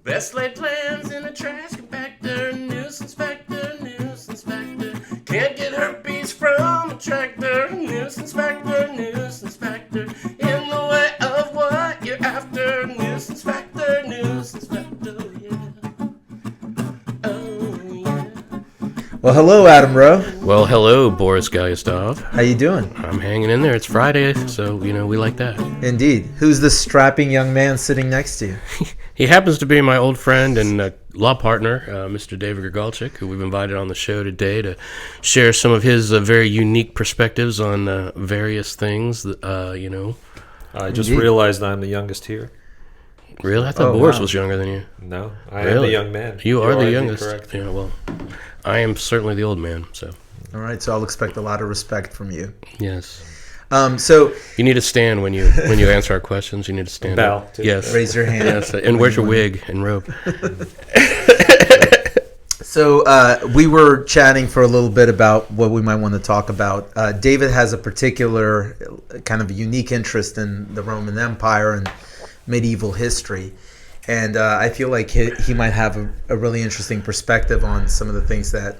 Best laid plans in a trash compactor. Nuisance factor, nuisance factor. Can't get herpes from a tractor. Nuisance factor, nuisance factor. In the way of what you're after. Nuisance factor, yeah. Oh, yeah. Well, hello, Adam Rowe. Well, hello, Boris Gustave. How you doing? I'm hanging in there. It's Friday, so, we like that. Indeed. Who's the strapping young man sitting next to you? He happens to be my old friend and law partner, Mr. David Grigolczyk, who we've invited on the show today to share some of his very unique perspectives on various things, I just realized I'm the youngest here. Really? I thought Boris was younger than you. No, I am the young man. You are the youngest. Correct. Yeah, well, I am certainly the old man, so. All right, so I'll expect a lot of respect from you. Yes. So you need to stand when you answer our questions. You need to stand bow up. too. Yes. Raise your hand. Yes. And where's your wig and robe? So we were chatting for a little bit about what we might want to talk about. David has a particular kind of unique interest in the Roman Empire and medieval history. And I feel like he might have a really interesting perspective on some of the things that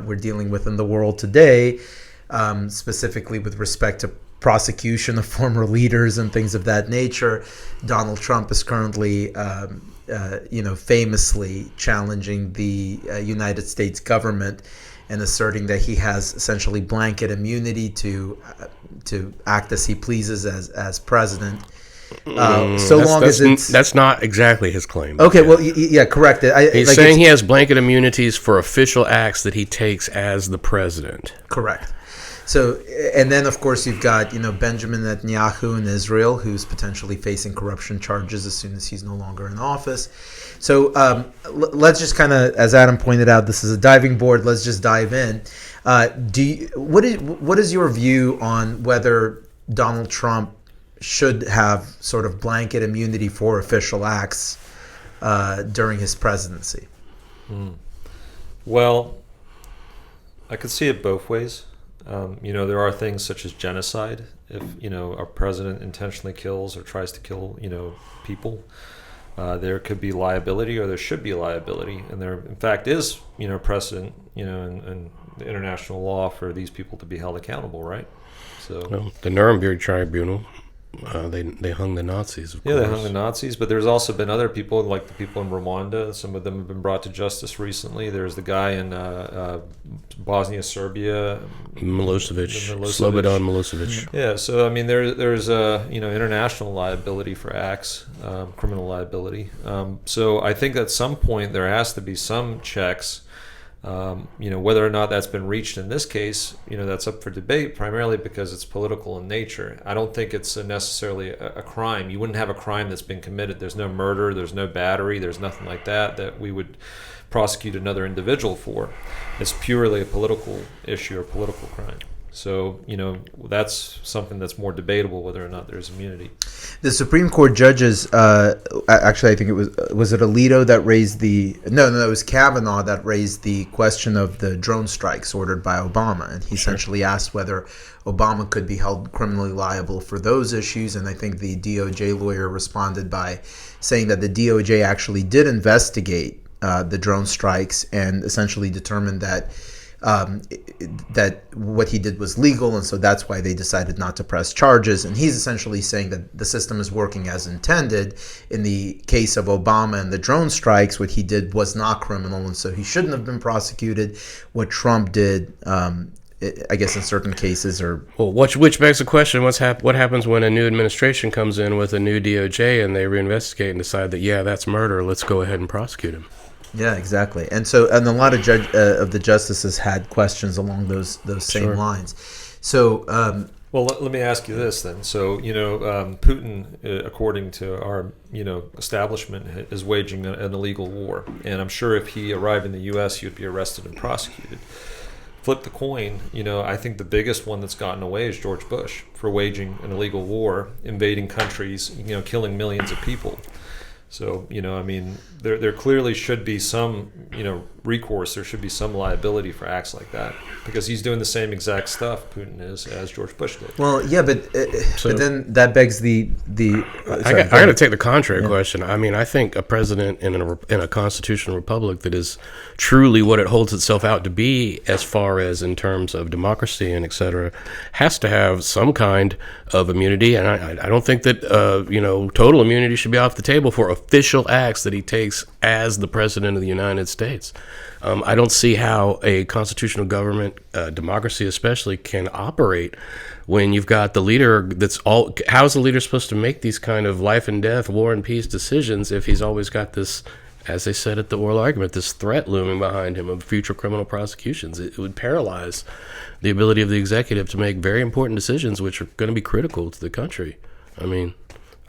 we're dealing with in the world today, specifically with respect to prosecution of former leaders and things of that nature. Donald Trump is currently, famously challenging the United States government and asserting that he has essentially blanket immunity to act as he pleases as president. That's not exactly his claim. Okay, well, yeah, correct. He's saying he has blanket immunities for official acts that he takes as the president. Correct. So, and then of course you've got Benjamin Netanyahu in Israel, who's potentially facing corruption charges as soon as he's no longer in office. So let's just kind of, as Adam pointed out, this is a diving board. Let's just dive in. What is your view on whether Donald Trump should have sort of blanket immunity for official acts during his presidency? Well, I could see it both ways. There are things such as genocide. If a president intentionally kills or tries to kill people, there could be liability, or there should be liability, and there in fact is precedent in the international law for these people to be held accountable, right? So the Nuremberg Tribunal. They hung the Nazis, of course. Yeah, they hung the Nazis, but there's also been other people, like the people in Rwanda. Some of them have been brought to justice recently. There's the guy in Bosnia, Serbia, Milosevic, Slobodan Milosevic. Yeah, so I mean, there's international liability for acts, criminal liability. So I think at some point there has to be some checks. Whether or not that's been reached in this case, that's up for debate, primarily because it's political in nature. I don't think it's necessarily a crime. You wouldn't have a crime that's been committed. There's no murder, there's no battery, there's nothing like that we would prosecute another individual for. It's purely a political issue or political crime. So, that's something that's more debatable, whether or not there's immunity. The Supreme Court judges, actually, I think was it Alito that raised it was Kavanaugh that raised the question of the drone strikes ordered by Obama. And he essentially asked whether Obama could be held criminally liable for those issues. And I think the DOJ lawyer responded by saying that the DOJ actually did investigate the drone strikes and essentially determined that that what he did was legal, and so that's why they decided not to press charges. And he's essentially saying that the system is working as intended. In the case of Obama and the drone strikes, what he did was not criminal, and so he shouldn't have been prosecuted. What Trump did, I guess in certain cases, which begs the question: what happens when a new administration comes in with a new DOJ and they reinvestigate and decide that that's murder? Let's go ahead and prosecute him. Yeah, exactly. And a lot of the justices had questions along those same lines. So, well, let me ask you this then. So, Putin, according to our, establishment, is waging an illegal war. And I'm sure if he arrived in the U.S., he would be arrested and prosecuted. Flip the coin, I think the biggest one that's gotten away is George Bush for waging an illegal war, invading countries, killing millions of people. So, there clearly should be some, recourse. There should be some liability for acts like that because he's doing the same exact stuff Putin is as George Bush did. Well, yeah, but then that begs the. I got to take the contrary question. I mean, I think a president in a constitutional republic that is truly what it holds itself out to be, as far as in terms of democracy and et cetera, has to have some kind of immunity. And I don't think that total immunity should be off the table for official acts that he takes as the president of the United States. I don't see how a constitutional government, democracy especially, can operate when you've got the leader how is the leader supposed to make these kind of life and death, war and peace decisions if he's always got this, as they said at the oral argument, this threat looming behind him of future criminal prosecutions? It would paralyze the ability of the executive to make very important decisions which are going to be critical to the country. I mean,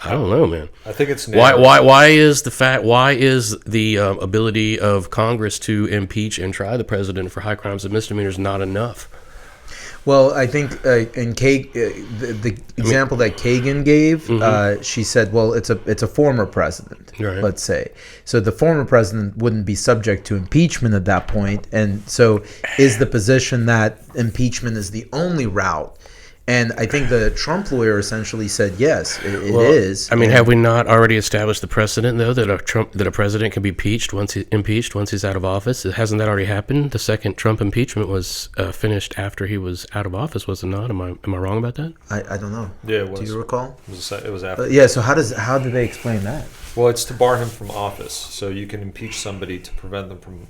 I don't know, man. I think it's why is the ability of Congress to impeach and try the president for high crimes and misdemeanors not enough? Well, I think in the example that Kagan gave, she said, well, it's a former president, right, let's say. So the former president wouldn't be subject to impeachment at that point. And so is the position that impeachment is the only route? And I think the Trump lawyer essentially said, yes, it is. I mean, have we not already established the precedent, though, that a president can be impeached once he's out of office? Hasn't that already happened? The second Trump impeachment was finished after he was out of office, was it not? Am I wrong about that? I don't know. Yeah, it was. Do you recall? It was after. Yeah. So how do they explain that? Well, it's to bar him from office. So you can impeach somebody to prevent them from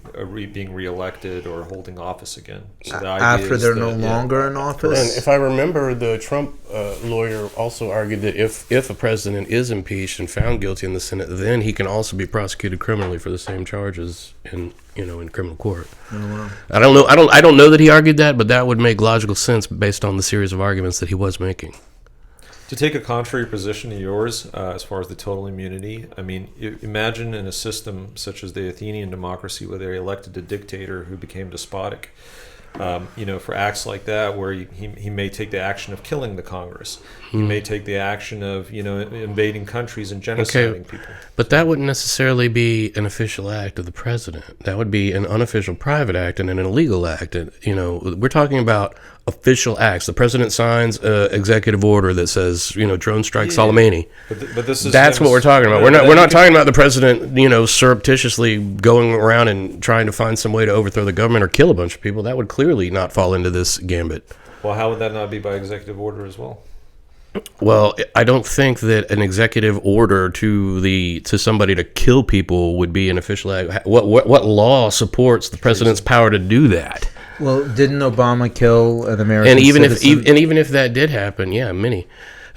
being reelected or holding office again. So the idea after is they're no longer in office? And if I remember, the Trump lawyer also argued that if a president is impeached and found guilty in the Senate, then he can also be prosecuted criminally for the same charges in criminal court. Oh, wow. I don't know that he argued that, but that would make logical sense based on the series of arguments that he was making. To take a contrary position to yours, as far as the total immunity, I mean, imagine in a system such as the Athenian democracy where they elected a dictator who became despotic. For acts like that, where he may take the action of killing the Congress, he may take the action of invading countries and genociding people. But that wouldn't necessarily be an official act of the president. That would be an unofficial private act and an illegal act. And, we're talking about official acts. The president signs an executive order that says, drone strike Soleimani. But that's what we're talking about. We're not talking about the president, surreptitiously going around and trying to find some way to overthrow the government or kill a bunch of people. That would clearly not fall into this gambit. Well, how would that not be by executive order as well? Well, I don't think that an executive order to somebody to kill people would be an official act. What law supports the president's power to do that? Well, didn't Obama kill an American and even citizen? Even if that did happen, many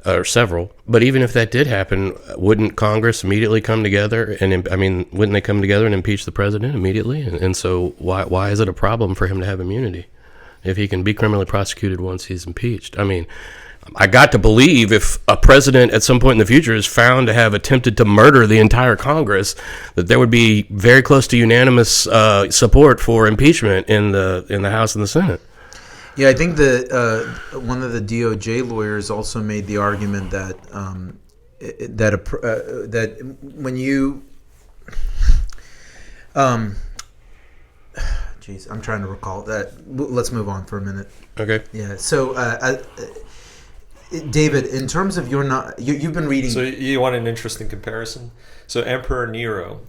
or several. But even if that did happen, wouldn't Congress immediately come together wouldn't they come together and impeach the president immediately? And so why is it a problem for him to have immunity if he can be criminally prosecuted once he's impeached? I mean, I got to believe if a president at some point in the future is found to have attempted to murder the entire Congress, that there would be very close to unanimous support for impeachment in the House and the Senate. Yeah, I think one of the DOJ lawyers also made the argument that that when you geez, I'm trying to recall that. Let's move on for a minute. Okay. Yeah. So. David, in terms of you've been reading. So you want an interesting comparison? So Emperor Nero,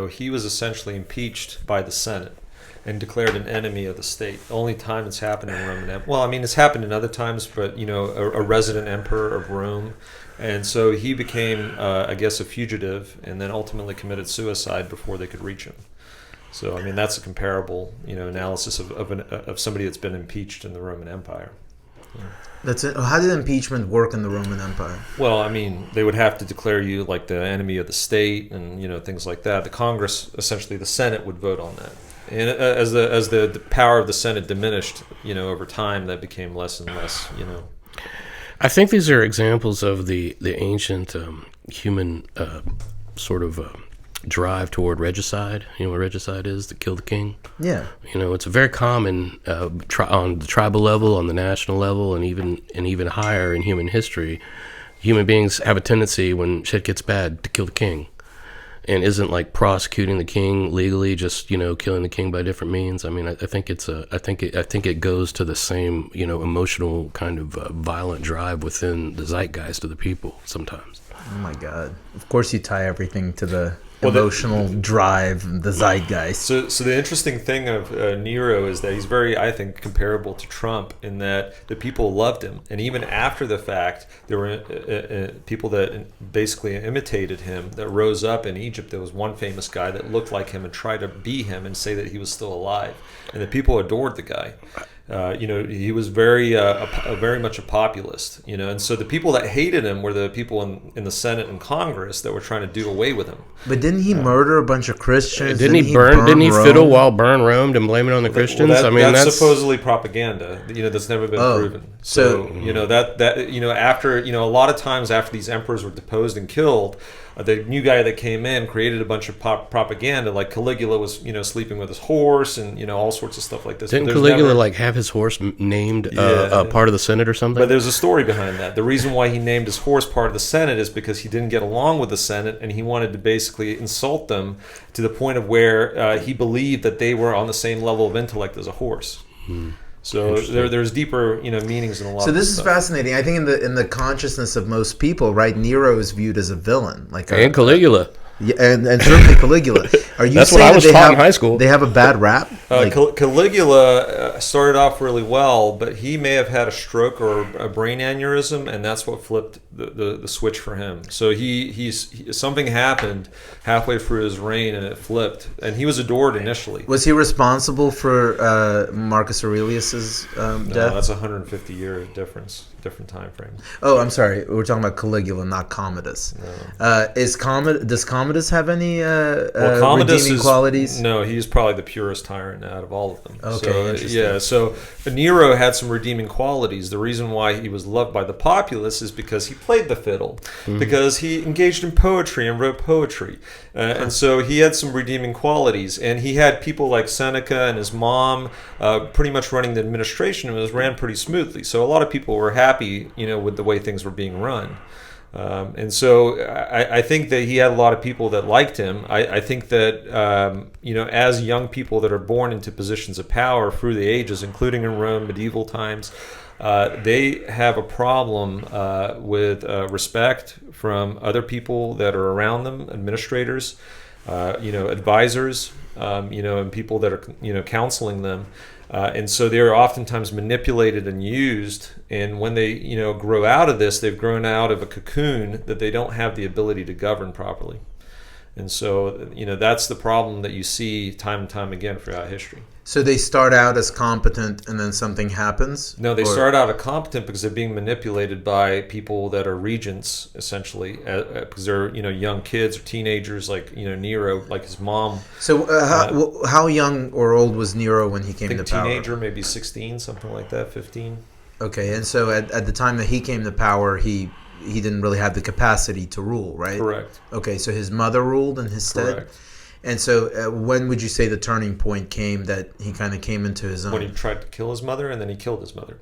he was essentially impeached by the Senate and declared an enemy of the state. The only time it's happened in Roman Empire. Well, I mean, it's happened in other times, but a resident emperor of Rome, and so he became, a fugitive, and then ultimately committed suicide before they could reach him. So I mean, that's a comparable, analysis of somebody that's been impeached in the Roman Empire. Yeah. That's it. How did impeachment work in the Roman Empire? Well, I mean, they would have to declare you like the enemy of the state, and things like that. The Congress, essentially, the Senate would vote on that. And as the power of the Senate diminished, over time, that became less and less. I think these are examples of the ancient human sort of drive toward regicide. You know what regicide is? To kill the king. Yeah. It's a very common on the tribal level, on the national level, and even higher in human history. Human beings have a tendency, when shit gets bad, to kill the king. and isn't like prosecuting the king legally, just killing the king by different means. I mean, I think it goes to the same emotional kind of violent drive within the zeitgeist of the people sometimes. Oh my God! Of course, you tie everything to the emotional drive, the zeitgeist. So the interesting thing of Nero is that he's very, I think, comparable to Trump in that the people loved him, and even after the fact, there were people that basically imitated him that rose up in Egypt. There was one famous guy that looked like him and tried to be him and say that he was still alive, and the people adored the guy. He was very much a populist, and so the people that hated him were the people in the Senate and Congress that were trying to do away with him. But didn't he murder a bunch of Christians? Didn't he burn? Didn't he fiddle while burn Rome and blame it on the Christians? Well, that's supposedly propaganda. That's never been proven. So after a lot of times after these emperors were deposed and killed, the new guy that came in created a bunch of propaganda, like Caligula was, sleeping with his horse and, all sorts of stuff like this. Didn't Caligula have his horse named a part of the Senate or something? But there's a story behind that. The reason why he named his horse part of the Senate is because he didn't get along with the Senate, and he wanted to basically insult them to the point of where he believed that they were on the same level of intellect as a horse. So there's deeper, meanings in a lot. So of this is stuff. fascinating. I think in the consciousness of most people, right? Nero is viewed as a villain, and Caligula. Yeah, and certainly Caligula. Are you That's saying what I was that taught in high school. They have a bad rap? Caligula started off really well, but he may have had a stroke or a brain aneurysm, and that's what flipped the switch for him. So something happened halfway through his reign, and it flipped. And he was adored initially. Was he responsible for Marcus Aurelius's death? No, that's a 150-year different time frame. Oh, I'm sorry. We're talking about Caligula, not Commodus. No. Does Commodus have any redeeming qualities? No, he's probably the purest tyrant out of all of them. Okay, interesting. So Nero had some redeeming qualities. The reason why he was loved by the populace is because he played the fiddle, because he engaged in poetry and wrote poetry. And so he had some redeeming qualities. And he had people like Seneca and his mom pretty much running the administration, and it was ran pretty smoothly. So a lot of people were happy, with the way things were being run. And so I think that he had a lot of people that liked him. I think that, as young people that are born into positions of power through the ages, including in Rome, medieval times, they have a problem with respect from other people that are around them, administrators, advisors, and people that are, counseling them. And so they're oftentimes manipulated and used. And when they, grow out of this, they've grown out of a cocoon that they don't have the ability to govern properly. And so, that's the problem that you see time and time again throughout history. So they start out as competent and then something happens? No, they start out as competent because they're being manipulated by people that are regents, essentially, because they're, young kids or teenagers like, Nero, like his mom. So how young or old was Nero when he came to power? Teenager, maybe 16, something like that, 15. Okay, and so at the time that he came to power, he didn't really have the capacity to rule, right? Correct. Okay, so his mother ruled in his stead? Correct. And so when would you say the turning point came that he kind of came into his own? When he tried to kill his mother, and then he killed his mother.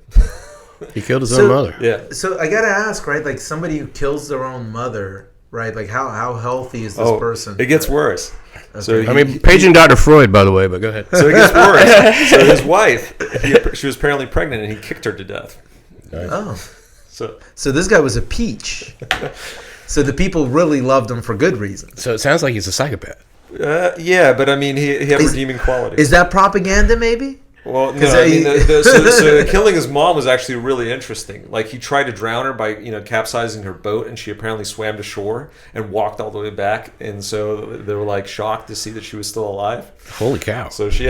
He killed his own mother. Yeah. So I got to ask, right, like somebody who kills their own mother, right, like how healthy is this person? It gets worse. Okay. So paging Dr. Freud, by the way, but go ahead. So it gets worse. So his wife, she was apparently pregnant, and he kicked her to death. Oh. So this guy was a peach. So the people really loved him for good reasons. So it sounds like he's a psychopath. Yeah, but I mean, he had redeeming qualities. Is that propaganda, maybe? Well, no, I mean, so killing his mom was actually really interesting. Like, he tried to drown her by, capsizing her boat, and she apparently swam to shore and walked all the way back. And so they were, like, shocked to see that she was still alive. Holy cow. So, she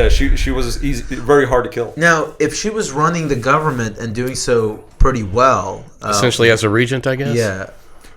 was very hard to kill. Now, if she was running the government and doing so pretty well... essentially as a regent, I guess? Yeah.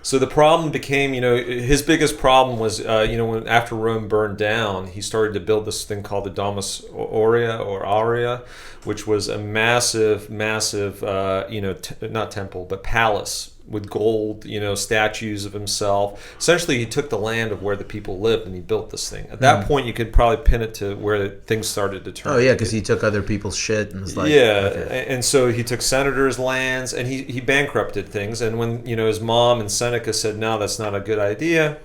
So the problem became, his biggest problem was, when after Rome burned down, he started to build this thing called the Domus Aurea, which was a massive, not temple, but palace with gold, statues of himself. Essentially, he took the land of where the people lived and he built this thing. At that point, you could probably pin it to where things started to turn. Oh, yeah, because he took other people's shit and was like... Yeah, okay. And so he took senators' lands and he bankrupted things. And when, his mom and Seneca said, no, that's not a good idea,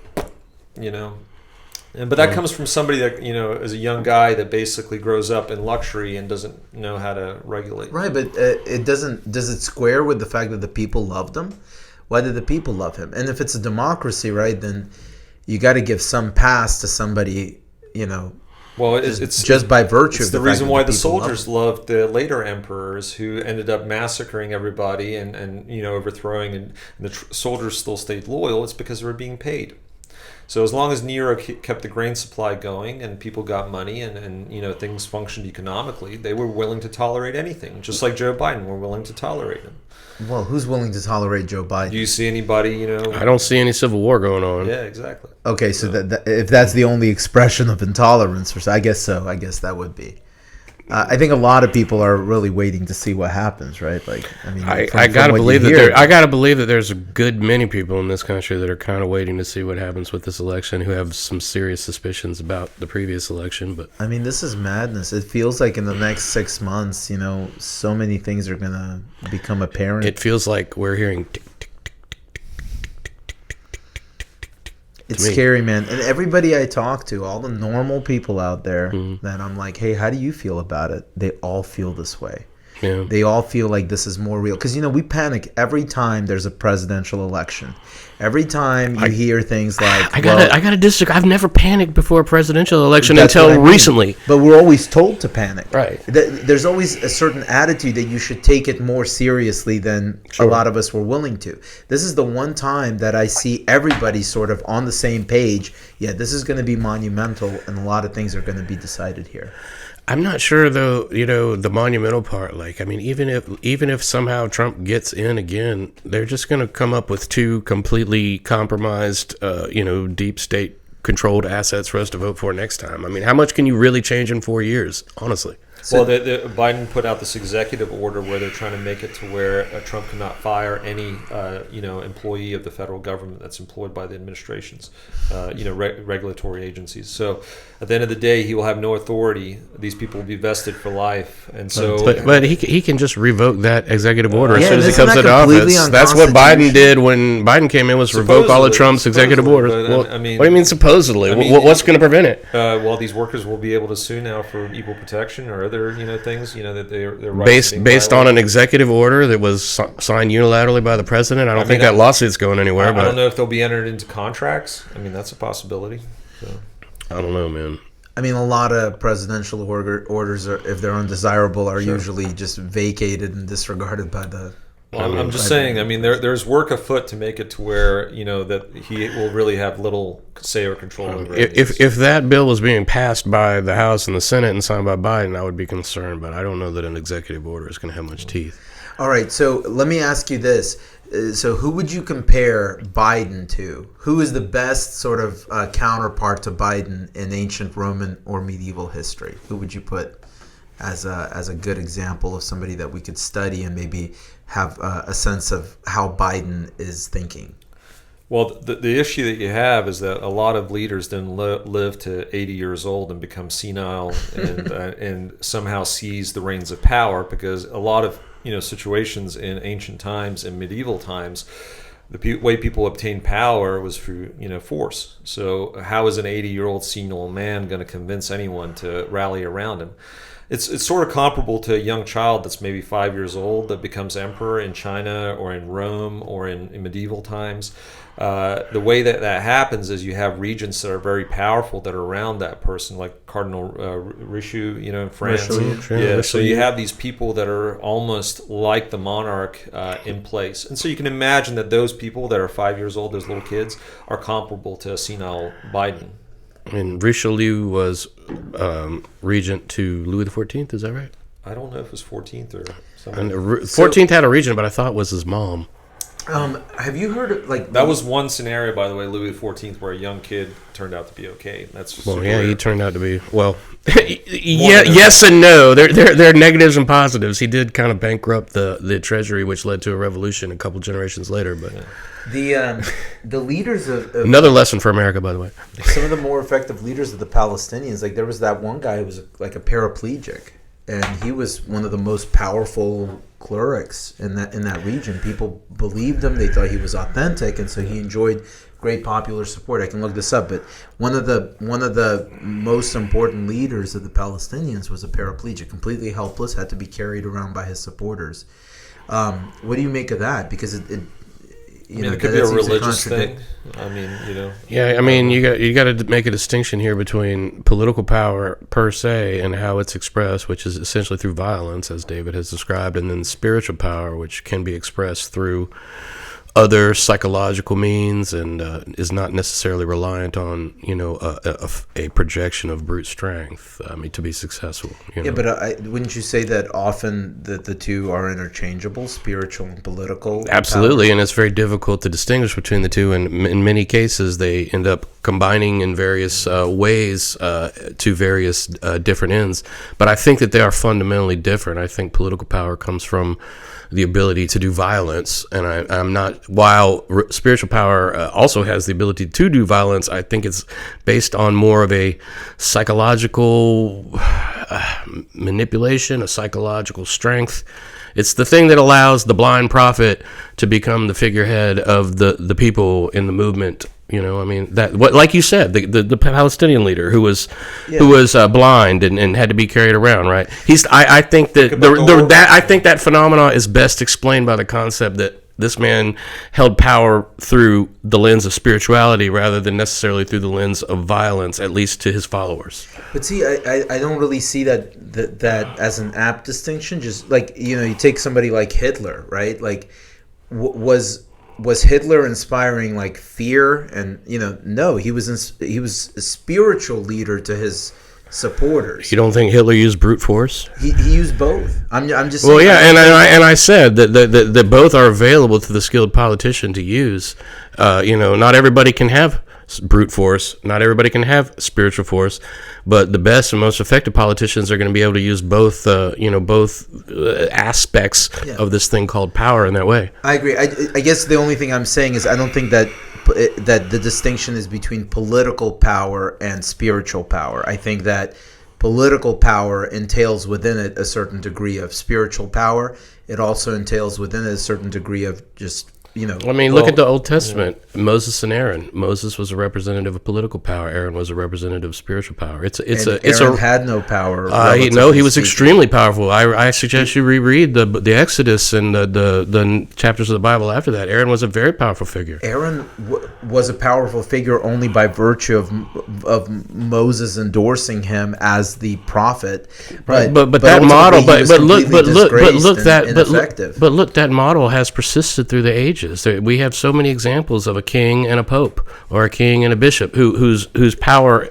But that comes from somebody that, is a young guy that basically grows up in luxury and doesn't know how to regulate. Right, but does it square with the fact that the people loved him? Why did the people love him? And if it's a democracy, right, then you got to give some pass to somebody, Well, it's just by virtue it's of the fact reason that why the people soldiers loved the later emperors who ended up massacring everybody and overthrowing, and the soldiers still stayed loyal. It's because they were being paid. So as long as Nero kept the grain supply going and people got money and things functioned economically, they were willing to tolerate anything, just like Joe Biden were willing to tolerate him. Well, who's willing to tolerate Joe Biden? Do you see anybody, I don't see any civil war going on. Yeah, exactly. Okay, so that if that's the only expression of intolerance, I guess so. I guess that would be. I think a lot of people are really waiting to see what happens, right? Like, I mean, I gotta believe that there's a good many people in this country that are kind of waiting to see what happens with this election, who have some serious suspicions about the previous election. But I mean, this is madness. It feels like in the next 6 months, so many things are gonna become apparent. it feels like we're hearing tick, tick, tick, It's me. scary, man. And everybody I talk to, all the normal people out there that I'm like, hey, how do you feel about it? They all feel this way. yeah. They all feel like this is more real. Because, we panic every time there's a presidential election. Every time you hear things like, I gotta disagree. I've never panicked before a presidential election that's what I until mean. recently. But we're always told to panic. Right. There's always a certain attitude that you should take it more seriously than a lot of us were willing to. This is the one time that I see everybody sort of on the same page. Yeah, this is going to be monumental, and a lot of things are going to be decided here. I'm not sure though, the monumental part, even if somehow Trump gets in again, they're just going to come up with two completely compromised, deep state controlled assets for us to vote for next time. I mean, how much can you really change in 4 years, honestly? Well, Biden put out this executive order where they're trying to make it to where Trump cannot fire any, employee of the federal government that's employed by the administrations, regulatory agencies. So at the end of the day, he will have no authority. These people will be vested for life, and so. But he can just revoke that executive order as soon as he isn't comes that into completely office. That's what Biden unconstitutional? did when Biden came in, was revoke all of Trump's executive orders. But, What do you mean supposedly? I mean, What's going to prevent it? Well, these workers will be able to sue now for equal protection or other, things, that their rights are being Based on violated. an executive order that was signed unilaterally by the president. I don't think that lawsuit's going anywhere. I But don't know if they'll be entered into contracts. I mean, that's a possibility. So. I don't know, man. I mean, a lot of presidential orders, if they're undesirable, are usually just vacated and disregarded by the. Well, I'm just saying. I mean, there's work afoot to make it to where that he will really have little say or control over it. If that bill was being passed by the House and the Senate and signed by Biden, I would be concerned. But I don't know that an executive order is going to have much teeth. All right, so let me ask you this. So who would you compare Biden to? Who is the best sort of counterpart to Biden in ancient Roman or medieval history? Who would you put as a good example of somebody that we could study and maybe have a sense of how Biden is thinking? Well, the issue that you have is that a lot of leaders then live to 80 years old and become senile and somehow seize the reins of power, because a lot of situations in ancient times and medieval times, the way people obtained power was through force. So how is an 80-year-old senile man going to convince anyone to rally around him? It's sort of comparable to a young child that's maybe 5 years old that becomes emperor in China or in Rome or in medieval times. The way that happens is you have regents that are very powerful that are around that person, like Cardinal Richelieu, in France. Richelieu. So you have these people that are almost like the monarch in place. And so you can imagine that those people that are 5 years old, those little kids, are comparable to a senile Biden. And Richelieu was regent to Louis XIV, is that right? I don't know if it was 14th or something. And 14th had a regent, but I thought it was his mom. Have you heard of, that was one scenario, by the way, Louis XIV, where a young kid turned out to be okay. That's Well, super yeah, rare. he turned out to be, yes and no. There are negatives and positives. He did kind of bankrupt the treasury, which led to a revolution a couple generations later. But the leaders of another lesson for America, by the way. some of the more effective leaders of the Palestinians, like there was that one guy who was like a paraplegic, and he was one of the most powerful clerics in that region. People believed him; they thought he was authentic, and so he enjoyed great popular support. I can look this up, but one of the most important leaders of the Palestinians was a paraplegic, completely helpless, had to be carried around by his supporters. What do you make of that? Because it could be a religious thing. I mean, Yeah, I mean, you got to make a distinction here between political power per se and how it's expressed, which is essentially through violence, as David has described, and then spiritual power, which can be expressed through other psychological means and is not necessarily reliant on a projection of brute strength. I mean, to be successful. Yeah, but wouldn't you say that often the two are interchangeable, spiritual and political? Absolutely, power? and it's very difficult to distinguish between the two. And in many cases, they end up combining in various ways to various different ends. But I think that they are fundamentally different. I think political power comes from the ability to do violence, and I'm not. While spiritual power also has the ability to do violence, I think it's based on more of a psychological manipulation, a psychological strength. It's the thing that allows the blind prophet to become the figurehead of the people in the movement. I mean, like you said, the Palestinian leader who was blind and had to be carried around, right? I think that I think that phenomena is best explained by the concept that this man held power through the lens of spirituality rather than necessarily through the lens of violence, at least to his followers. But see, I don't really see that as an apt distinction. Just like you take somebody like Hitler, right? Like, was Hitler inspiring like fear? And no, he was a spiritual leader to his supporters. You don't think Hitler used brute force? He used both. I'm just saying. Well, yeah, and I said that both are available to the skilled politician to use. Not everybody can have brute force. Not everybody can have spiritual force, but the best and most effective politicians are going to be able to use both aspects of this thing called power in that way. I agree. I guess the only thing I'm saying is I don't think that the distinction is between political power and spiritual power. I think that political power entails within it a certain degree of spiritual power. It also entails within it a certain degrry of just look at the Old Testament. Moses and Aaron. Moses was a representative of political power. Aaron was a representative of spiritual power. Aaron had no power. He was extremely powerful. I suggest you reread the Exodus and the chapters of the Bible after that. Aaron was a very powerful figure. Aaron was a powerful figure only by virtue of Moses endorsing him as the prophet. But that model. But look, that model has persisted through the ages. We have so many examples of a king and a pope, or a king and a bishop, whose power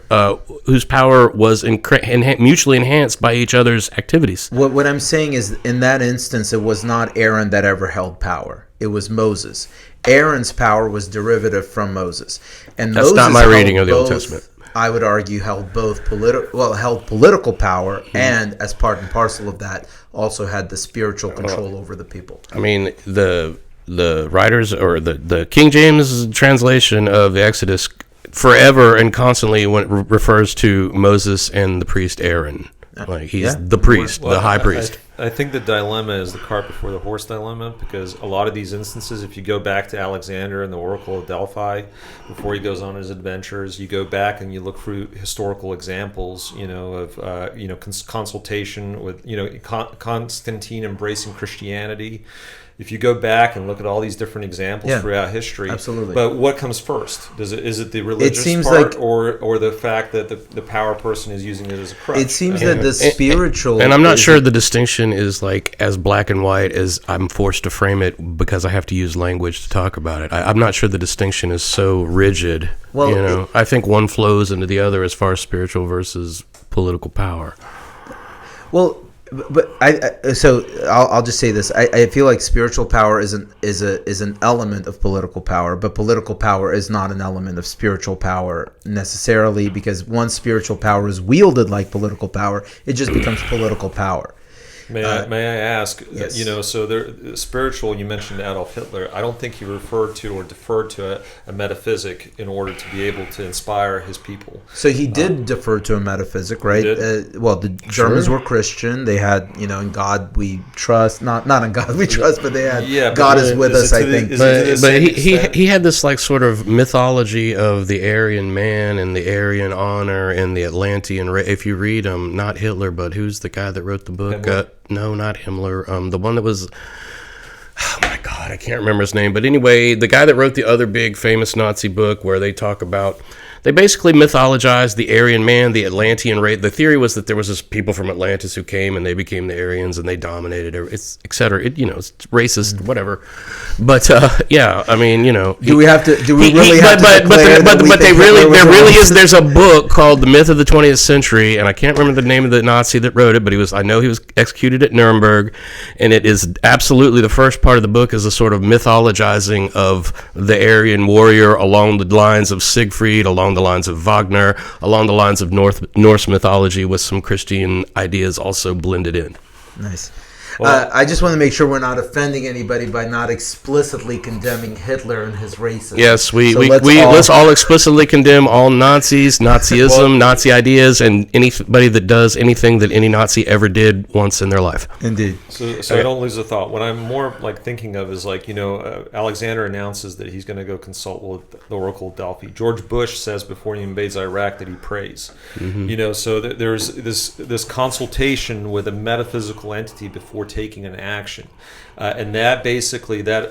was mutually enhanced by each other's activities. What I'm saying is, in that instance, it was not Aaron that ever held power. It was Moses. Aaron's power was derivative from Moses, and that's Moses not my reading of the Old Testament. I would argue held political power, and as part and parcel of that, also had the spiritual control over the people. I mean, the writers, or the King James translation of the Exodus forever and constantly refers to Moses and the priest Aaron. Like he's the priest, the high priest. I think the dilemma is the cart before the horse dilemma, because a lot of these instances, if you go back to Alexander and the Oracle of Delphi, before he goes on his adventures, you go back and you look through historical examples, of consultation with, Constantine embracing Christianity. If you go back and look at all these different examples throughout history, absolutely. But what comes first? Is it the religious part, or the fact that the power person is using it as a crutch? It seems that the spiritual, and I'm not sure the distinction is like as black and white as I'm forced to frame it because I have to use language to talk about it. I'm not sure the distinction is so rigid. Well, I think one flows into the other as far as spiritual versus political power. Well. But I'll just say this. I feel like spiritual power is an element of political power, but political power is not an element of spiritual power necessarily, because once spiritual power is wielded like political power, it just becomes political power. May I ask, Yes. so spiritual, you mentioned Adolf Hitler. I don't think he referred to or deferred to a metaphysic in order to be able to inspire his people. So he did defer to a metaphysic, right? Well, the Germans were Christian. They had, in God we trust. Not in God we trust, but they had God is with us, I think. But he had this like sort of mythology of the Aryan man and the Aryan honor and the Atlantean. If you read not Hitler, but who's the guy that wrote the book? No, not Himmler. The one that was, oh my God, I can't remember his name. But anyway, the guy that wrote the other big famous Nazi book where they talk about, they basically mythologized the Aryan man, the Atlantean race. The theory was that there was this people from Atlantis who came and they became the Aryans and they dominated, it's et cetera. It's racist, whatever. But yeah, I mean, Do we really have to declare that we but think Hitler was there really racist? is. There's a book called The Myth of the 20th Century, and I can't remember the name of the Nazi that wrote it, but I know he was executed at Nuremberg, and it is absolutely, the first part of the book is a sort of mythologizing of the Aryan warrior along the lines of Siegfried, along the lines of Wagner, along the lines of Norse mythology, with some Christian ideas also blended in. Nice. I just want to make sure we're not offending anybody by not explicitly condemning Hitler and his racism. Yes, So let's all explicitly condemn all Nazis, Nazism, Nazi ideas, and anybody that does anything that any Nazi ever did once in their life. Indeed. So I don't lose a thought. What I'm more like thinking of is like, Alexander announces that he's going to go consult with the Oracle of Delphi. George Bush says before he invades Iraq that he prays. So there's this consultation with a metaphysical entity before taking an action, and that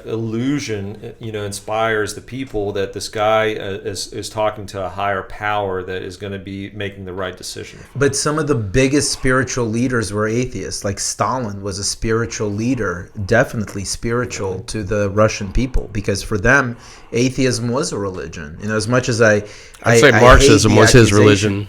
illusion inspires the people that this guy is talking to a higher power that is going to be making the right decision. But some of the biggest spiritual leaders were atheists. Like Stalin was a spiritual leader, definitely spiritual to the Russian people, because for them atheism was a religion. As much as I'd say Marxism was his religion.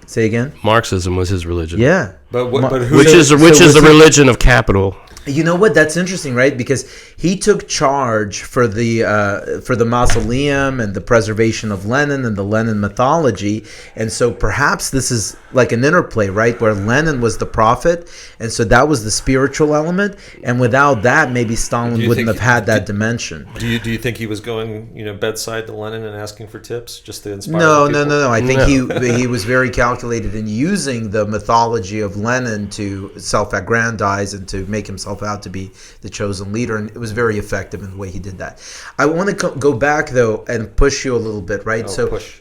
Say again? Marxism was his religion. Yeah. But who which is the religion of capital. You know what? That's interesting, right? Because he took charge for the mausoleum and the preservation of Lenin and the Lenin mythology, and so perhaps this is like an interplay, right? Where Lenin was the prophet, and so that was the spiritual element, and without that, maybe Stalin wouldn't have had that dimension. Do you think he was going, bedside to Lenin and asking for tips just to inspire? No. I think he was very calculated in using the mythology of Lenin to self-aggrandize and to make himself out to be the chosen leader, and it was very effective in the way he did that. I want to go back though and push you a little bit, right?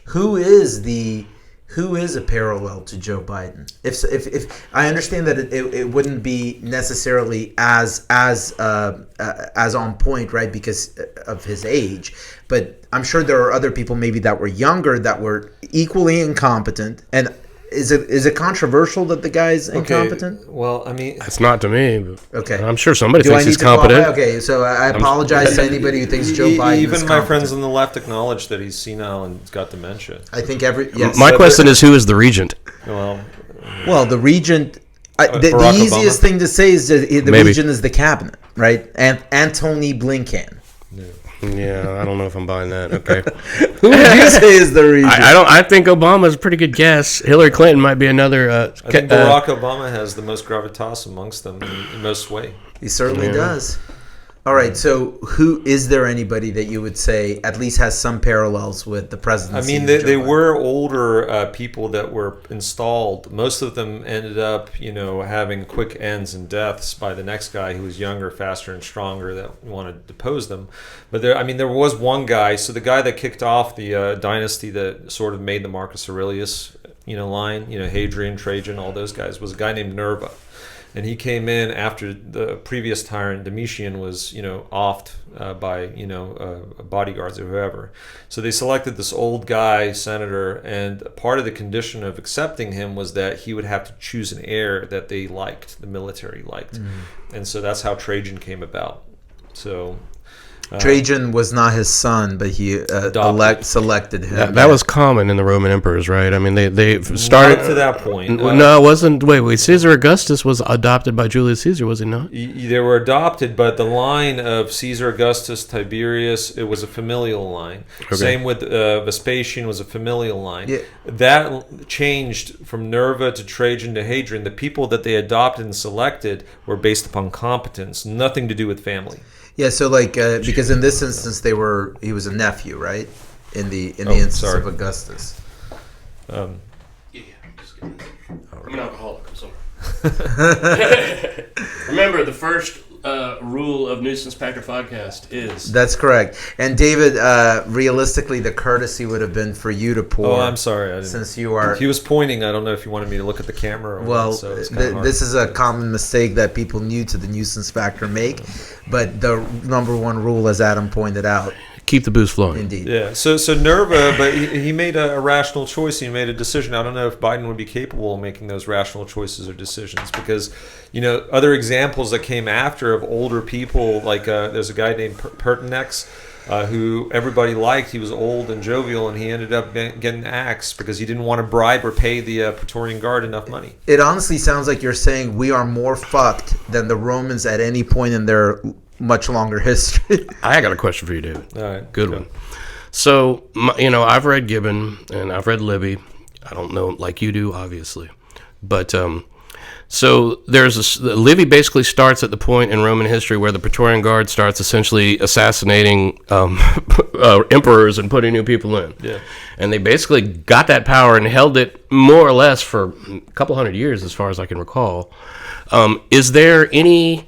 Who is a parallel to Joe Biden? If I understand that it wouldn't be necessarily as on point, right, because of his age, but I'm sure there are other people maybe that were younger that were equally incompetent. And is it controversial that the guy's incompetent? Well, I mean, it's not to me. But okay, I'm sure somebody thinks he's competent. Okay, so I apologize to anybody who thinks Joe Biden is even my friends on the left acknowledge that he's senile and got dementia. I think yes. My question is, who is the regent? Well, the regent. The easiest thing to say is that the regent is the cabinet, right? And Antony Blinken. Yeah, I don't know if I'm buying that. Okay. Who would you say is the regent? I think Obama's a pretty good guess. Hillary Clinton might be another. I think Barack Obama has the most gravitas amongst them in most sway. He certainly does. All right, so is there anybody that you would say at least has some parallels with the presidency? I mean, they were older people that were installed. Most of them ended up, having quick ends and deaths by the next guy who was younger, faster, and stronger that wanted to depose them. But there was one guy. So the guy that kicked off the dynasty that sort of made the Marcus Aurelius, line, Hadrian, Trajan, all those guys, was a guy named Nerva. And he came in after the previous tyrant Domitian was, offed by, bodyguards or whoever. So they selected this old guy, senator, and part of the condition of accepting him was that he would have to choose an heir that they liked, the military liked. And so that's how Trajan came about. So Trajan was not his son, but he selected him. That was common in the Roman emperors, right? I mean, they started Not to that point. No, it wasn't. Wait. Caesar Augustus was adopted by Julius Caesar, was he not? They were adopted, but the line of Caesar Augustus Tiberius, it was a familial line. Okay. Same with Vespasian was a familial line. Yeah. That changed from Nerva to Trajan to Hadrian. The people that they adopted and selected were based upon competence, nothing to do with family. Yeah, so because in this instance he was a nephew, right? In the instance of Augustus. Yeah, just kidding. I'm an alcoholic. I'm sorry. Remember, the first rule of Nuisance Packer Podcast is... That's correct. And David, realistically, the courtesy would have been for you to pour. Oh, I'm sorry. I didn't, since you are... He was pointing. I don't know if you wanted me to look at the camera or well, not, so it's kinda hard. this is a common mistake that people new to the Nuisance Factor make. But the number one rule, as Adam pointed out... Keep the booze flowing. Indeed. Yeah. So Nerva, but he made a rational choice. He made a decision. I don't know if Biden would be capable of making those rational choices or decisions because, other examples that came after of older people, like there's a guy named Pertinax, who everybody liked. He was old and jovial, and he ended up getting axed because he didn't want to bribe or pay the Praetorian Guard enough money. It honestly sounds like you're saying we are more fucked than the Romans at any point in their much longer history. I got a question for you, David. All right. Good one. So, I've read Gibbon and I've read Livy. I don't know like you do, obviously. But so Livy basically starts at the point in Roman history where the Praetorian Guard starts essentially assassinating emperors and putting new people in. Yeah. And they basically got that power and held it more or less for a couple hundred years, as far as I can recall. Is there anything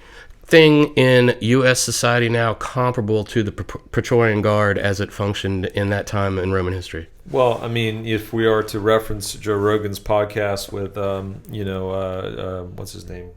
in U.S. society now comparable to the Praetorian Guard as it functioned in that time in Roman history? Well, I mean, if we are to reference Joe Rogan's podcast with, what's his name?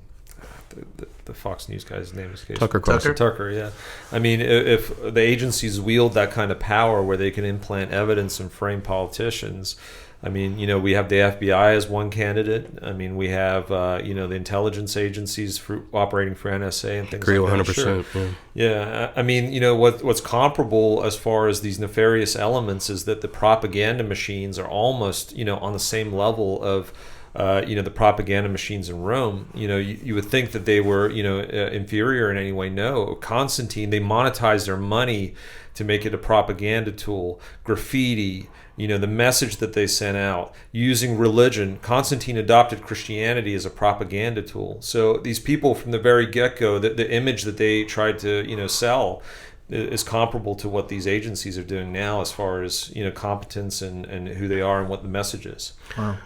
The Fox News guy's name escapes me. Tucker, yeah. I mean, if the agencies wield that kind of power where they can implant evidence and frame politicians, I mean, we have the FBI as one candidate. I mean, we have, the intelligence agencies operating for NSA and things agree like that. 100%. Sure. Yeah. I mean, what's comparable as far as these nefarious elements is that the propaganda machines are almost, on the same level of, the propaganda machines in Rome. You would think that they were, inferior in any way. No. Constantine, they monetized their money to make it a propaganda tool. Graffiti, the message that they sent out, using religion. Constantine adopted Christianity as a propaganda tool. So these people from the very get-go, the image that they tried to, sell is comparable to what these agencies are doing now as far as, competence and who they are and what the message is. Wow.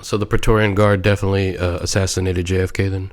So the Praetorian Guard definitely assassinated JFK then?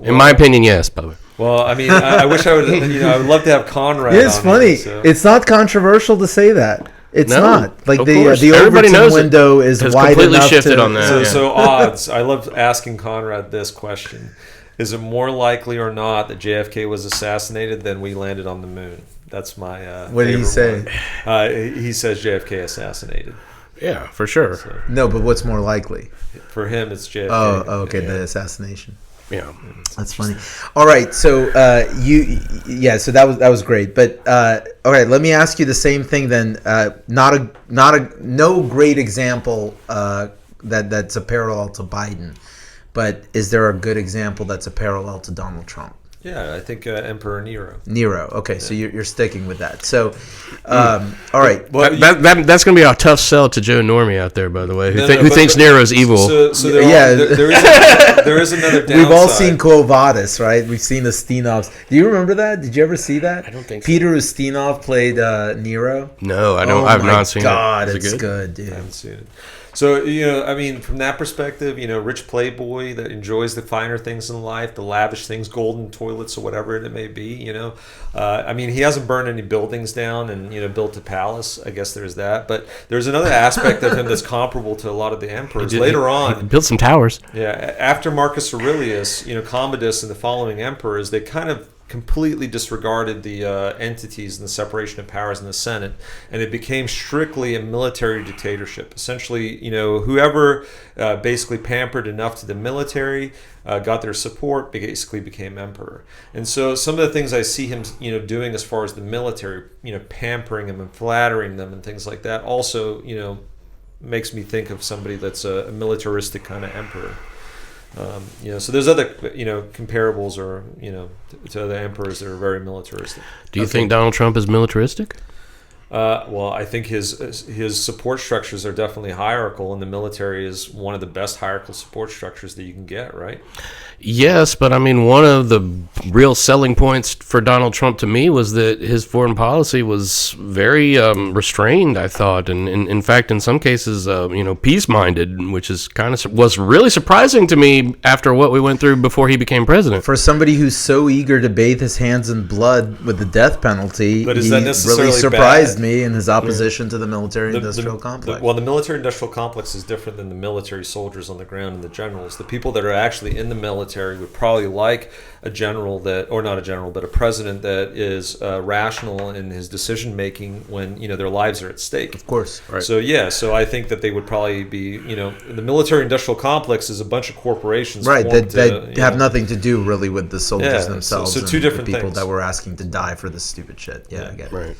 In my opinion, yes, by the way. Well, I mean, I wish I would, I would love to have Conrad It's on funny. here, so. It's not controversial to say that. It's not. Like the Everybody Overton knows window is has wide completely enough shifted to, on that. So odds. I love asking Conrad this question. Is it more likely or not that JFK was assassinated than we landed on the moon? That's my What did he say? He says JFK assassinated. Yeah, for sure. So No, but what's more likely? for him, it's JFK. Oh, okay, the assassination. Yeah. That's funny. All right, so so that was great. But all right, let me ask you the same thing then. No great example that's a parallel to Biden, but is there a good example that's a parallel to Donald Trump? Yeah, I think Emperor Nero. Nero. Okay, so you're sticking with that. So, all right. Well, That's going to be a tough sell to Joe Normie out there, by the way, who but thinks Nero's evil. So there is another downside. We've all seen Quo Vadis, right? We've seen the Ustinovs. Do you remember that? Did you ever see that? I don't think so. Peter Ustinov played Nero. No, I don't. I've not seen God, it. Is it's good, dude. I haven't seen it. So, I mean, from that perspective, rich playboy that enjoys the finer things in life, the lavish things, golden toilets or whatever it may be, I mean, he hasn't burned any buildings down and, built a palace. I guess there's that. But there's another aspect of him that's comparable to a lot of the emperors. Later on, he built some towers. yeah, after Marcus Aurelius, Commodus and the following emperors, they kind of completely disregarded the entities and the separation of powers in the Senate, and it became strictly a military dictatorship. Essentially, whoever basically pampered enough to the military, got their support, basically became emperor. And so some of the things I see him, doing as far as the military, pampering them and flattering them and things like that, also, makes me think of somebody that's a militaristic kind of emperor. So there's other, comparables or, to other emperors that are very militaristic. Do you think Donald Trump is militaristic? Well, I think his support structures are definitely hierarchical, and the military is one of the best hierarchical support structures that you can get, right? Yes, but I mean, one of the real selling points for Donald Trump to me was that his foreign policy was very restrained, I thought, and in fact, in some cases, peace-minded, which is was really surprising to me after what we went through before he became president. For somebody who's so eager to bathe his hands in blood with the death penalty, but is he that necessarily really surprised bad? Me in his opposition to the military-industrial complex. The military-industrial complex is different than the military soldiers on the ground and the generals. The people that are actually in the military would probably like a general but a president that is rational in his decision making when their lives are at stake. Of course, right. So I think that they would probably be the military-industrial complex is a bunch of corporations, right? That have nothing to do really with the soldiers themselves. So two different the people things that were asking to die for this stupid shit. Yeah, I get it. Right.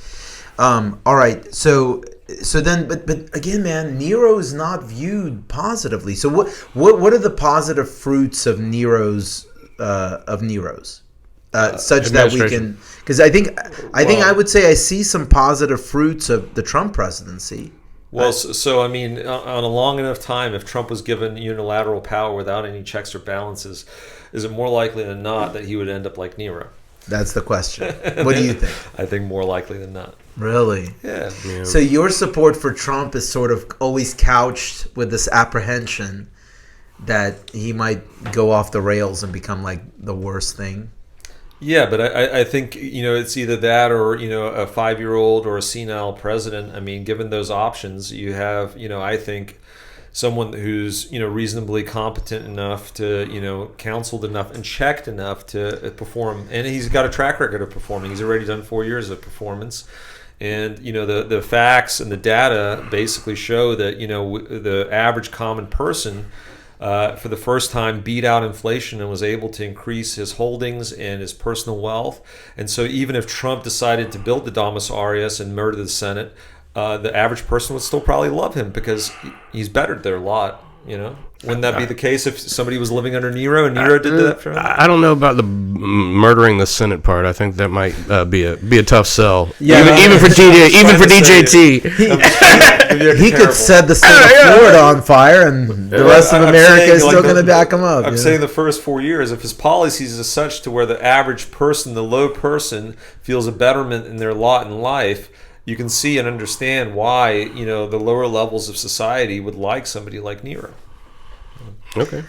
All right. So then, but again, man, Nero is not viewed positively. So what are the positive fruits of Nero's such that we can? Because I think I would say I see some positive fruits of the Trump presidency. Well, so I mean, on a long enough time, if Trump was given unilateral power without any checks or balances, is it more likely than not that he would end up like Nero? That's the question. What do you think? I think more likely than not. Really? Yeah. So your support for Trump is sort of always couched with this apprehension that he might go off the rails and become like the worst thing? Yeah, but I think, it's either that or, a 5-year-old or a senile president. I mean, given those options, you have, I think someone who's, reasonably competent enough to, counseled enough and checked enough to perform. And he's got a track record of performing. He's already done 4 years of performance. And, the facts and the data basically show that, the average common person for the first time beat out inflation and was able to increase his holdings and his personal wealth. And so even if Trump decided to build the Domus Aureus and murder the Senate, the average person would still probably love him because he's bettered their lot. Wouldn't that be the case if somebody was living under Nero and Nero did that for him? I don't know about the murdering the Senate part. I think that might be a tough sell. Yeah, even for DJT. He could set the state of Florida on fire, and the rest of America is still going to back him up. I'm saying the first 4 years, if his policies are such to where the average person, the low person, feels a betterment in their lot in life, you can see and understand why the lower levels of society would like somebody like Nero. Okay.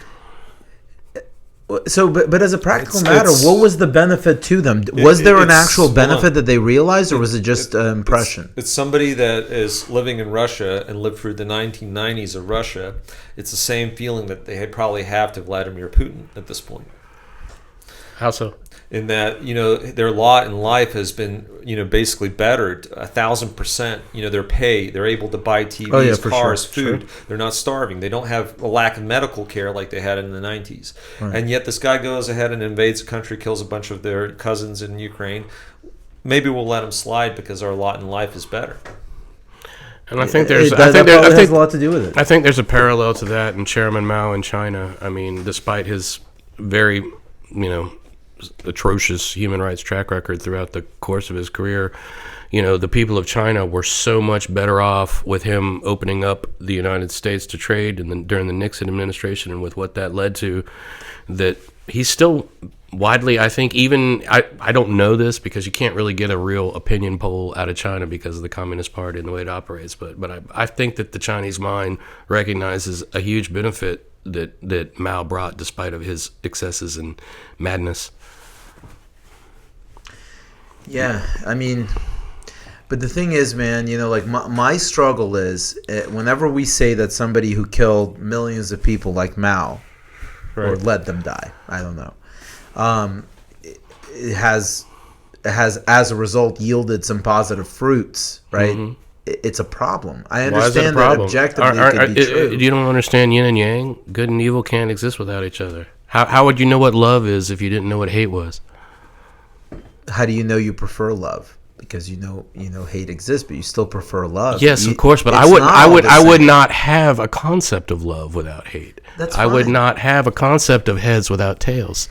So, but as a practical matter, what was the benefit to them? Was there an actual benefit that they realized, or was it just an impression? It's somebody that is living in Russia and lived through the 1990s of Russia. It's the same feeling that they probably have to Vladimir Putin at this point. How so? In that, their lot in life has been, basically bettered 1,000%. Their pay, they're able to buy TVs, cars, food. Sure. They're not starving. They don't have a lack of medical care like they had in the 90s. Right. And yet this guy goes ahead and invades a country, kills a bunch of their cousins in Ukraine. Maybe we'll let him slide because our lot in life is better. And I think has a lot to do with it. I think there's a parallel to that in Chairman Mao in China. I mean, despite his very, atrocious human rights track record throughout the course of his career, the people of China were so much better off with him opening up the United States to trade and during the Nixon administration and with what that led to, that he's still widely, I think, even I don't know this because you can't really get a real opinion poll out of China because of the Communist Party and the way it operates, but I think that the Chinese mind recognizes a huge benefit that Mao brought despite of his excesses and madness. Yeah, I mean, but the thing is, man, like my struggle is whenever we say that somebody who killed millions of people like Mao, or let them die, I don't know, has as a result yielded some positive fruits, right? It's a problem. I understand that objectively it could be true. You don't understand yin and yang? Good and evil can't exist without each other. How would you know what love is if you didn't know what hate was? How do you know you prefer love? Because you know hate exists, but you still prefer love. Yes, of course, but I would not have a concept of love without hate. That's I would fine. not have a concept of heads without tails.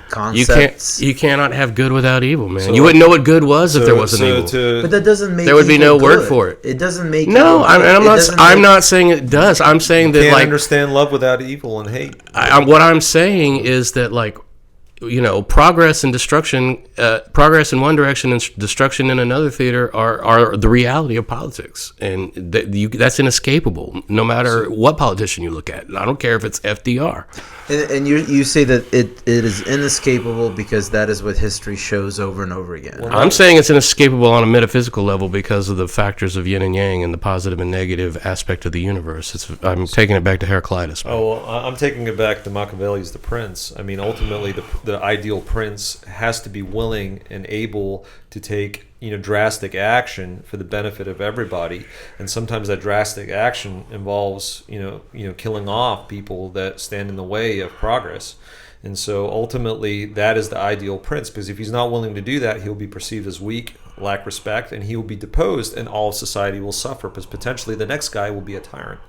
Concepts. You cannot have good without evil, man. You wouldn't know what good was if there wasn't evil. But that doesn't make There would be evil no word good. for it. It doesn't make No, evil I'm good. not. It doesn't I'm make- not saying it does. I'm saying that Can't understand love without evil and hate. what I'm saying is that progress and destruction, progress in one direction and destruction in another theater are the reality of politics, and that's inescapable. No matter what politician you look at, I don't care if it's FDR. And you say that it is inescapable because that is what history shows over and over again. I'm saying it's inescapable on a metaphysical level because of the factors of yin and yang and the positive and negative aspect of the universe. I'm taking it back to Heraclitus. Oh, well, I'm taking it back to Machiavelli's The Prince. I mean, ultimately, the ideal prince has to be willing and able to take drastic action for the benefit of everybody, and sometimes that drastic action involves killing off people that stand in the way of progress. And so ultimately that is the ideal prince, because if he's not willing to do that, he'll be perceived as weak, lack respect, and he will be deposed, and all of society will suffer, because potentially the next guy will be a tyrant.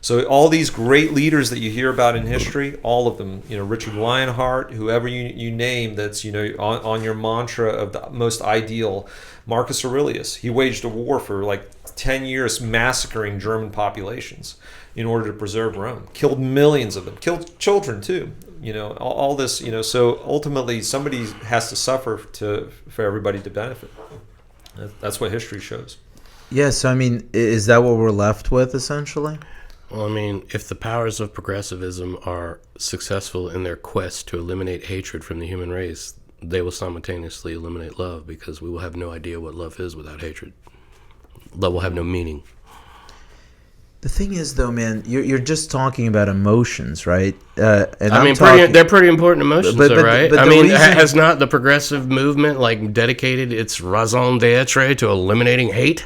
So all these great leaders that you hear about in history, all of them, Richard Lionheart, whoever you name, that's on your mantra of the most ideal, Marcus Aurelius, he waged a war for like 10 years, massacring German populations in order to preserve Rome, killed millions of them, killed children too. All this. So ultimately somebody has to suffer for everybody to benefit. That's what history shows. Yeah. So I mean, is that what we're left with essentially? Well, I mean, if the powers of progressivism are successful in their quest to eliminate hatred from the human race, they will simultaneously eliminate love, because we will have no idea what love is without hatred. Love will have no meaning. The thing is, though, man, you're just talking about emotions, right? And they're pretty important emotions, but right? the reason- has not the progressive movement dedicated its raison d'etre to eliminating hate?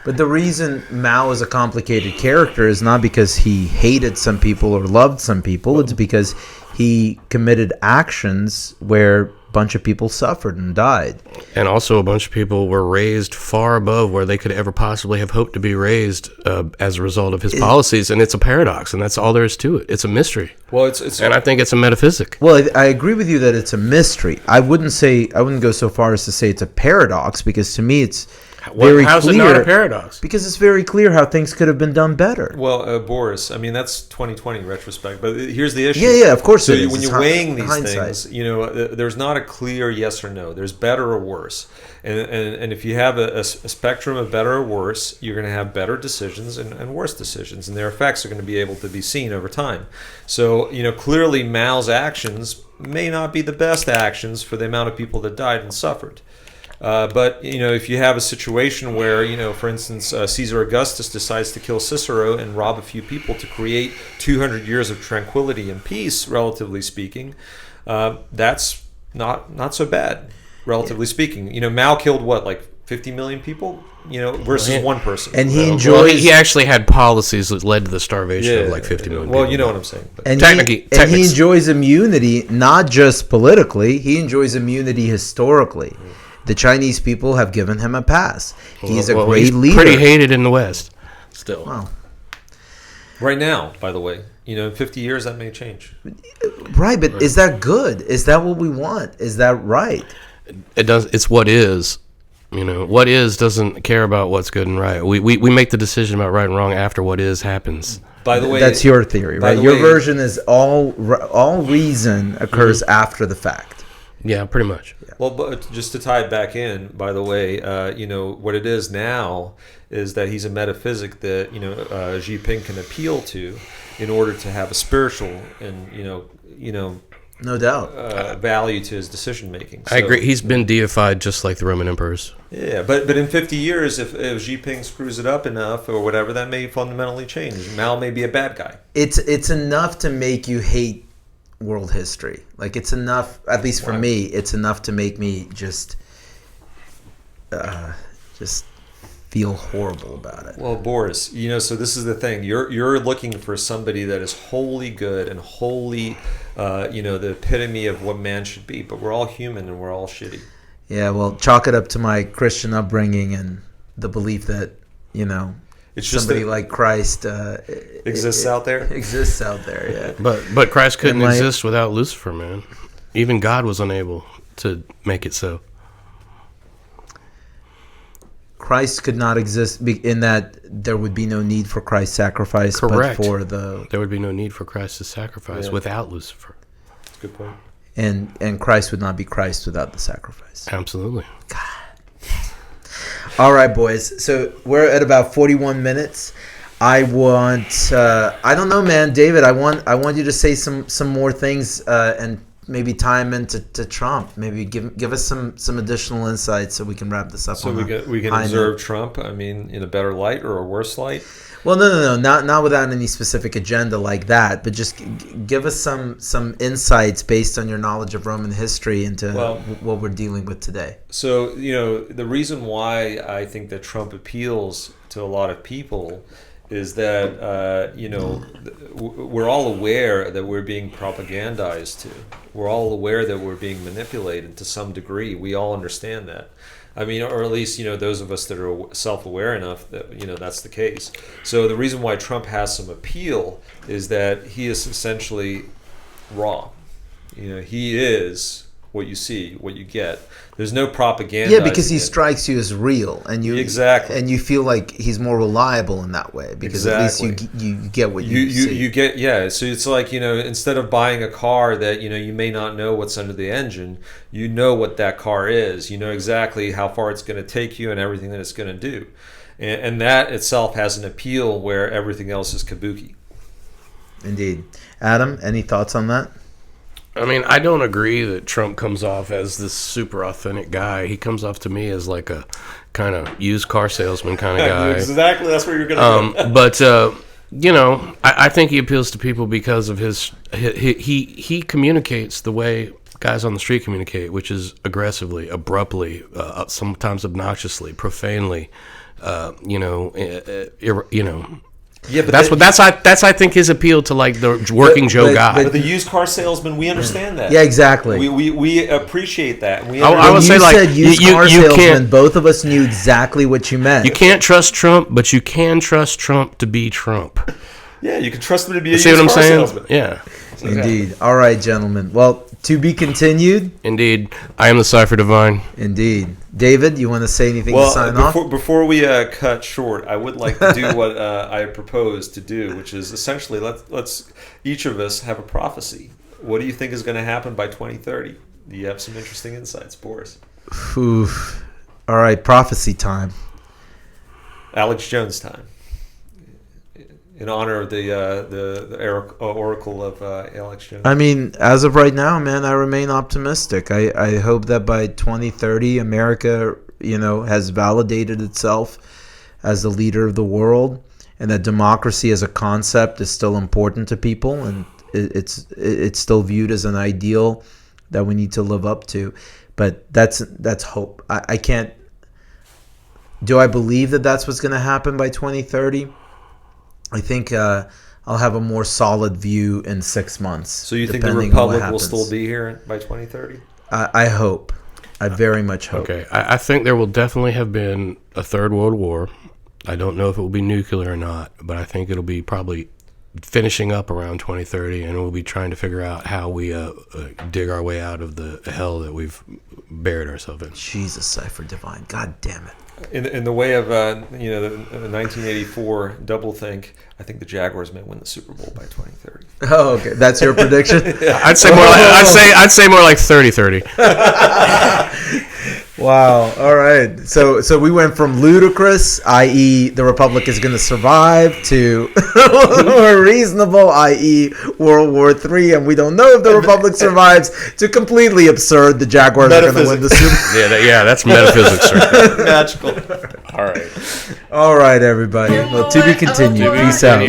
But the reason Mao is a complicated character is not because he hated some people or loved some people. It's because he committed actions where a bunch of people suffered and died. And also a bunch of people were raised far above where they could ever possibly have hoped to be raised as a result of his policies. And it's a paradox, and that's all there is to it. It's a mystery. Well, it's and I think it's a metaphysic. Well, I agree with you that it's a mystery. I wouldn't go so far as to say it's a paradox, because to me it's very How's clear. it not a paradox? Because it's very clear how things could have been done better. Well, Boris, I mean, that's 2020 retrospect, but here's the issue. Yeah, of course So it is. when It's you're weighing these hindsight. things, there's not a clear yes or no. There's better or worse. And if you have a spectrum of better or worse, you're going to have better decisions and worse decisions, and their effects are going to be able to be seen over time. So, clearly Mao's actions may not be the best actions for the amount of people that died and suffered. But if you have a situation where for instance Caesar Augustus decides to kill Cicero and rob a few people to create 200 years of tranquility and peace, relatively speaking, that's not so bad, relatively speaking. Mao killed like 50 million people, versus one person. And he enjoys. Well, he actually had policies that led to the starvation of like 50 million people. Well, you know what I'm saying. But And Technics. he enjoys immunity, not just politically. He enjoys immunity historically. The Chinese people have given him a pass. He's a great leader. Pretty hated in the West, still. Wow. right now, by the way, in 50 years that may change. Right, but is that good? Is that what we want? Is that right? It does. It's what is. What is doesn't care about what's good and right. We make the decision about right and wrong after what is happens. By the way, That's your theory, right? Your version is all reason occurs after the fact. Yeah, pretty much. Well, but just to tie it back in, by the way, what it is now is that he's a metaphysic that Xi Jinping can appeal to in order to have a spiritual and No doubt. value to his decision making. I agree. He's been deified just like the Roman emperors. Yeah, but in 50 years, if Xi Jinping screws it up enough or whatever, that may fundamentally change. Mao may be a bad guy. It's enough to make you hate world history. Like, it's enough, at least for me, it's enough to make me just feel horrible about it. Well, Boris, so this is the thing. You're looking for somebody that is wholly good and wholly, the epitome of what man should be. But we're all human and we're all shitty. Yeah, well, chalk it up to my Christian upbringing and the belief that, it's just somebody like Christ exists out there. Exists out there, yeah. But Christ couldn't exist without Lucifer, man. Even God was unable to make it so. Christ could not exist in that there would be no need for Christ's sacrifice. Correct. But there would be no need for Christ's sacrifice without Lucifer. That's a good point. And Christ would not be Christ without the sacrifice. Absolutely. God. All right, boys. So we're at about 41 minutes. I want. I don't know, man, David. I want you to say some more things and maybe tie them into Trump. Maybe give us some additional insights so we can wrap this up. So we can observe Trump. I mean, in a better light or a worse light. Well, no, not without any specific agenda like that, but just give us some insights based on your knowledge of Roman history into what we're dealing with today. So, the reason why I think that Trump appeals to a lot of people is that, we're all aware that we're being propagandized to. We're all aware that we're being manipulated to some degree. We all understand that. I mean, or at least, those of us that are self-aware enough that, that's the case. So the reason why Trump has some appeal is that he is essentially raw. He is what you see, what you get. There's no propaganda. Yeah, because he strikes you as real, and you and you feel like he's more reliable in that way because at least you get what you see. You get So it's like instead of buying a car that you may not know what's under the engine, you know what that car is. You know exactly how far it's going to take you and everything that it's going to do, and that itself has an appeal where everything else is kabuki. Indeed, Adam, any thoughts on that? I mean, I don't agree that Trump comes off as this super authentic guy. He comes off to me as like a kind of used car salesman kind of guy. Exactly, that's where you're going to go. But I think he appeals to people because of he communicates the way guys on the street communicate, which is aggressively, abruptly, sometimes obnoxiously, profanely. Yeah, but that's I think his appeal to like the working Joe guy. But the used car salesman, we understand that. Yeah, exactly. We appreciate that. I would say like used car salesman. Both of us knew exactly what you meant. You can't trust Trump, but you can trust Trump to be Trump. Yeah, you can trust him to be a used car salesman. Yeah. Indeed. All right, gentlemen. Well, to be continued. Indeed. I am the Cypher Divine. Indeed. David, you want to say anything to sign off? Before we cut short, I would like to do what I proposed to do, which is essentially let's each of us have a prophecy. What do you think is going to happen by 2030? Do you have some interesting insights, Boris? Oof. All right, prophecy time. Alex Jones time. In honor of the oracle of Alex Jones. I mean, as of right now, man, I remain optimistic. I hope that by 2030, America, has validated itself as the leader of the world, and that democracy as a concept is still important to people, and it's still viewed as an ideal that we need to live up to. But that's hope. I can't. Do I believe that that's what's going to happen by 2030? I think I'll have a more solid view in 6 months. So you think the Republic will still be here by 2030? I hope. I very much hope. Okay. I think there will definitely have been a third world war. I don't know if it will be nuclear or not, but I think it'll be probably finishing up around 2030, and we'll be trying to figure out how we dig our way out of the hell that we've buried ourselves in. Jesus, Cypher Divine. God damn it. In the way of the 1984 doublethink, I think the Jaguars may win the Super Bowl by 2030. Oh, okay, that's your prediction. Yeah. I'd say more like 30-30. Wow. All right. So we went from ludicrous, i.e., the Republic is going to survive, to more reasonable, i.e., World War III, and we don't know if the Republic survives, to completely absurd, the Jaguars are going to win the Super Bowl. Yeah, that's metaphysics right there. Magical. All right. All right, everybody. Well, to be continued. Peace out.